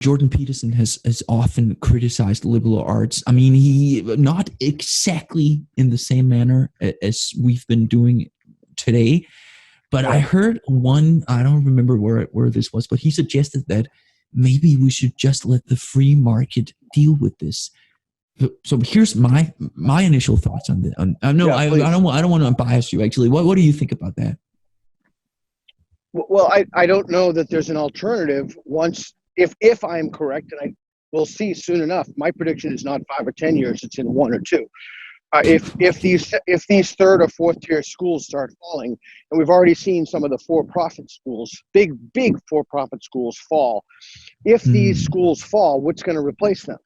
Jordan Peterson has often criticized liberal arts. I mean, he not exactly in the same manner as we've been doing today, but I heard one. I don't remember where this was, but he suggested that maybe we should just let the free market deal with this. So here's my initial thoughts on this. No, I don't want to bias you. Actually, what do you think about that? Well, I don't know that there's an alternative once, if I'm correct, and I will see soon enough. My prediction is not 5 or 10 years; it's in 1 or 2. If these third or fourth tier schools start falling, and we've already seen some of the for-profit schools, big for-profit schools fall. If these schools fall, what's going to replace them?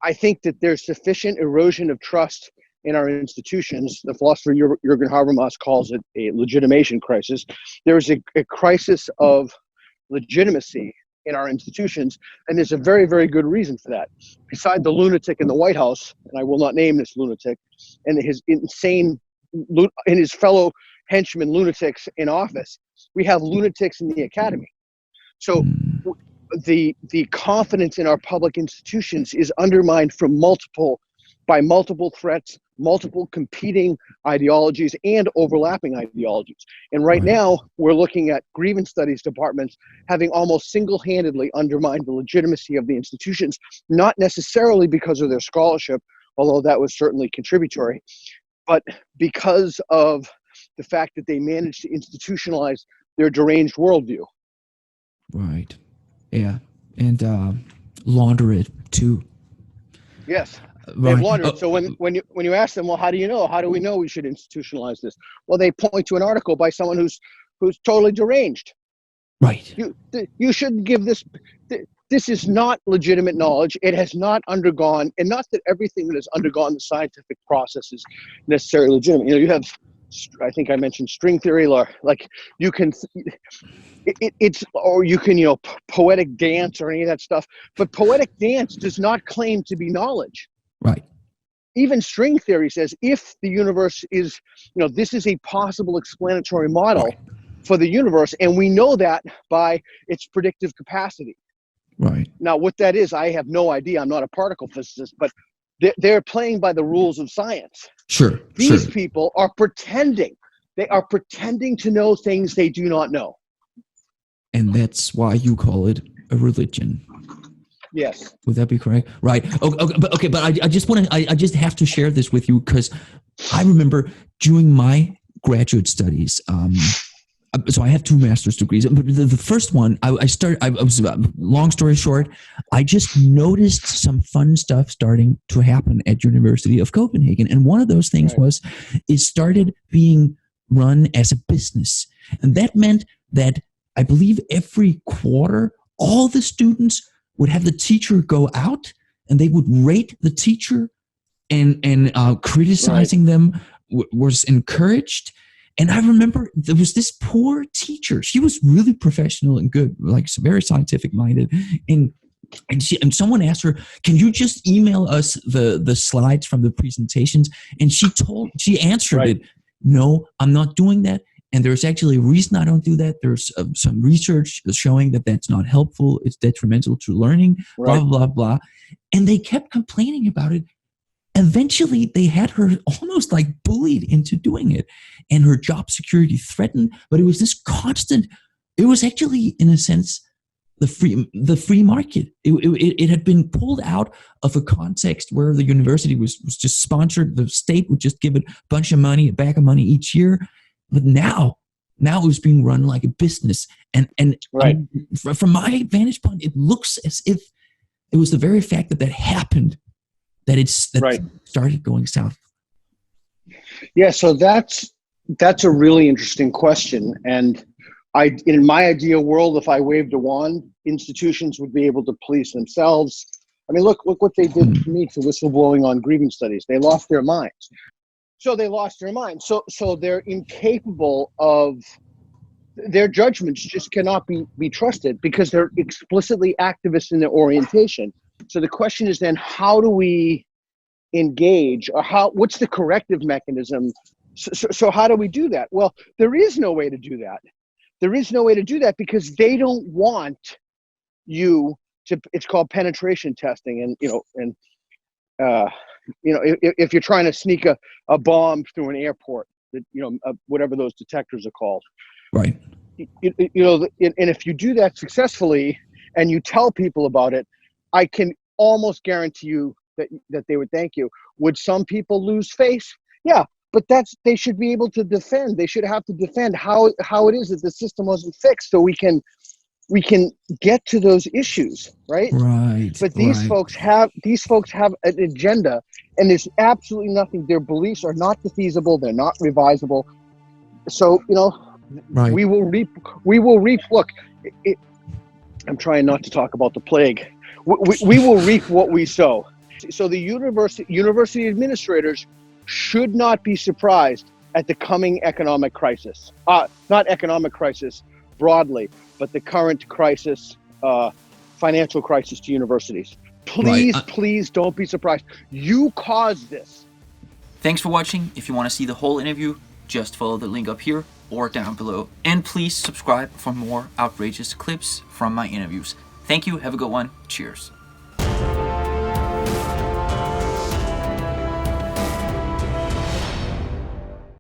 I think that there's sufficient erosion of trust in our institutions. The philosopher Jürgen Habermas calls it a legitimation crisis. There's a crisis of legitimacy in our institutions, and there's a very, very good reason for that. Beside the lunatic in the White House, and I will not name this lunatic, and his his fellow henchmen lunatics in office, we have lunatics in the academy. So the confidence in our public institutions is undermined by multiple threats, multiple competing ideologies and overlapping ideologies. And right now we're looking at grievance studies departments having almost single-handedly undermined the legitimacy of the institutions, not necessarily because of their scholarship, although that was certainly contributory, but because of the fact that they managed to institutionalize their deranged worldview. Right. Yeah. And launder it too. Yes. They've laundered. So when you ask them, well, how do you know? How do we know we should institutionalize this? Well, they point to an article by someone who's totally deranged. Right. You shouldn't give this. This is not legitimate knowledge. It has not undergone, and not that everything that has undergone the scientific process is necessarily legitimate. You have, I think I mentioned string theory, like you can. Or you can, poetic dance or any of that stuff. But poetic dance does not claim to be knowledge. Right. Even string theory says if the universe is, this is a possible explanatory model for the universe, and we know that by its predictive capacity. Right. Now, what that is, I have no idea. I'm not a particle physicist, but they're playing by the rules of science. Sure. These people are pretending. They are pretending to know things they do not know. And that's why you call it a religion. Yes. Would that be correct? Right. Okay. But I just want to. I just have to share this with you because I remember during my graduate studies. So I have 2 master's degrees. But the first one, I was long story short, I just noticed some fun stuff starting to happen at University of Copenhagen, and one of those things was it started being run as a business, and that meant that. I believe every quarter, all the students would have the teacher go out and they would rate the teacher and criticizing them was encouraged. And I remember there was this poor teacher. She was really professional and good, like very scientific minded. And someone asked her, can you just email us the slides from the presentations? And she answered it. No, I'm not doing that. And there's actually a reason I don't do that. There's some research showing that that's not helpful. It's detrimental to learning, blah, blah, blah. And they kept complaining about it. Eventually, they had her almost like bullied into doing it. And her job security threatened. But it was this constant, it was actually, in a sense, the free market. It had been pulled out of a context where the university was just sponsored. The state would just give it a bunch of money, a bag of money each year. But now it was being run like a business. And from my vantage point, it looks as if it was the very fact that happened that started going south. Yeah, so that's a really interesting question. And in my ideal world, if I waved a wand, institutions would be able to police themselves. I mean, look what they did to me for whistleblowing on grievance studies. They lost their minds. So they're incapable of, their judgments just cannot be trusted because they're explicitly activist in their orientation. So the question is then, how do we engage, or what's the corrective mechanism? So how do we do that? Well, there is no way to do that. There is no way to do that because they don't want you it's called penetration testing, and if you're trying to sneak a bomb through an airport, that whatever those detectors are called, Right. and if you do that successfully and you tell people about it, I can almost guarantee you that they would thank you. Would some people lose face? Yeah, but they should be able to defend. They should have to defend how it is that the system wasn't fixed, so we can get to those issues, right? Right. But these folks have an agenda, and there's absolutely nothing. Their beliefs are not defeasible. They're not revisable. So Right. we will reap. Look, I'm trying not to talk about the plague. We will reap what we sow. So the university administrators should not be surprised at the coming economic crisis. Not economic crisis broadly, but the current crisis, financial crisis to universities. Please don't be surprised. You caused this. Thanks for watching. If you want to see the whole interview, just follow the link up here or down below. And please subscribe for more outrageous clips from my interviews. Thank you. Have a good one. Cheers.